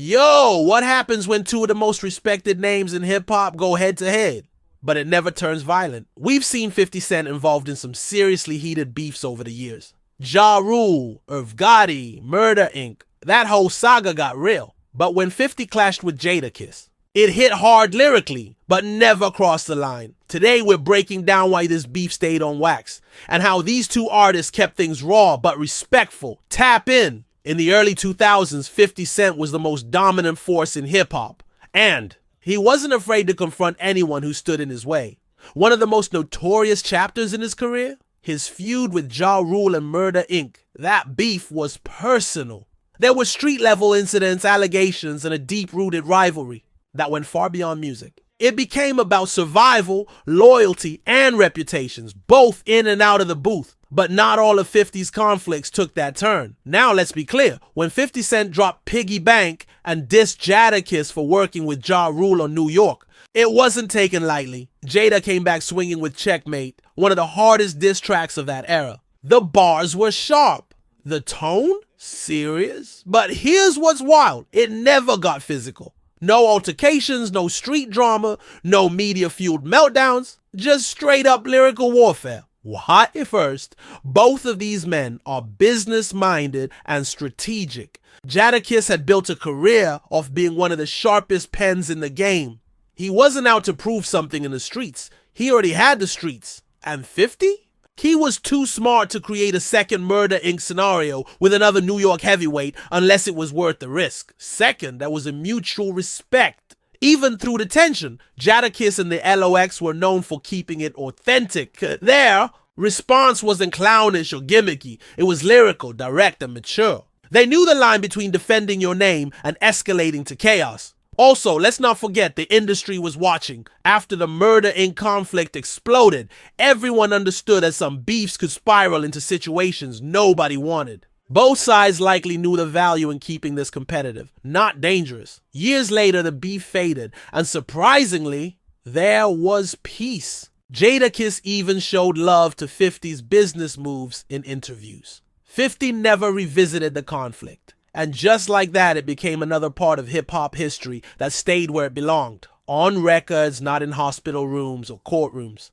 Yo, what happens when two of the most respected names in hip-hop go head-to-head? But it never turns violent. We've seen 50 Cent involved in some seriously heated beefs over the years. Ja Rule, Irv Gotti, Murder Inc. That whole saga got real. But when 50 clashed with Jadakiss, it hit hard lyrically, but never crossed the line. Today we're breaking down why this beef stayed on wax, and how these two artists kept things raw but respectful. Tap in. In the early 2000s, 50 Cent was the most dominant force in hip-hop, and he wasn't afraid to confront anyone who stood in his way. One of the most notorious chapters in his career? His feud with Ja Rule and Murder Inc. That beef was personal. There were street-level incidents, allegations, and a deep-rooted rivalry that went far beyond music. It became about survival, loyalty, and reputations, both in and out of the booth. But not all of 50's conflicts took that turn. Now let's be clear, when 50 Cent dropped Piggy Bank and dissed Jadakiss for working with Ja Rule on New York, it wasn't taken lightly. Jada came back swinging with Checkmate, one of the hardest diss tracks of that era. The bars were sharp. The tone? Serious? But here's what's wild. It never got physical. No altercations, no street drama, no media-fueled meltdowns, just straight-up lyrical warfare. Why? First, both of these men are business-minded and strategic. Jadakiss had built a career off being one of the sharpest pens in the game. He wasn't out to prove something in the streets. He already had the streets. And 50? He was too smart to create a second Murder Inc. scenario with another New York heavyweight unless it was worth the risk. Second, there was a mutual respect. Even through the tension, Jadakiss and the LOX were known for keeping it authentic. Their response wasn't clownish or gimmicky. It was lyrical, direct, and mature. They knew the line between defending your name and escalating to chaos. Also, let's not forget the industry was watching. After the Murder Inc. conflict exploded, everyone understood that some beefs could spiral into situations nobody wanted. Both sides likely knew the value in keeping this competitive, not dangerous. Years later, the beef faded, and surprisingly, there was peace. Jadakiss even showed love to 50's business moves in interviews. 50 never revisited the conflict. And just like that, it became another part of hip-hop history that stayed where it belonged. On records, not in hospital rooms or courtrooms.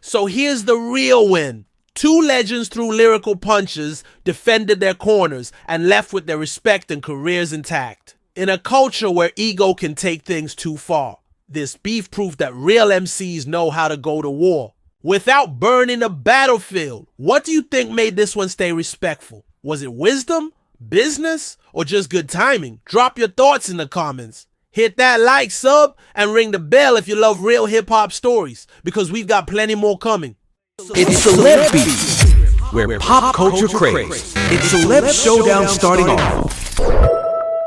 So here's the real win. Two legends threw lyrical punches, defended their corners, and left with their respect and careers intact. In a culture where ego can take things too far, this beef proved that real MCs know how to go to war without burning a battlefield. What do you think made this one stay respectful? Was it wisdom, business, or just good timing? Drop your thoughts in the comments. Hit that like, sub, and ring the bell if you love real hip-hop stories, because we've got plenty more coming. It's Celeb Beef, where pop culture craves. It's Celeb Showdown starting off.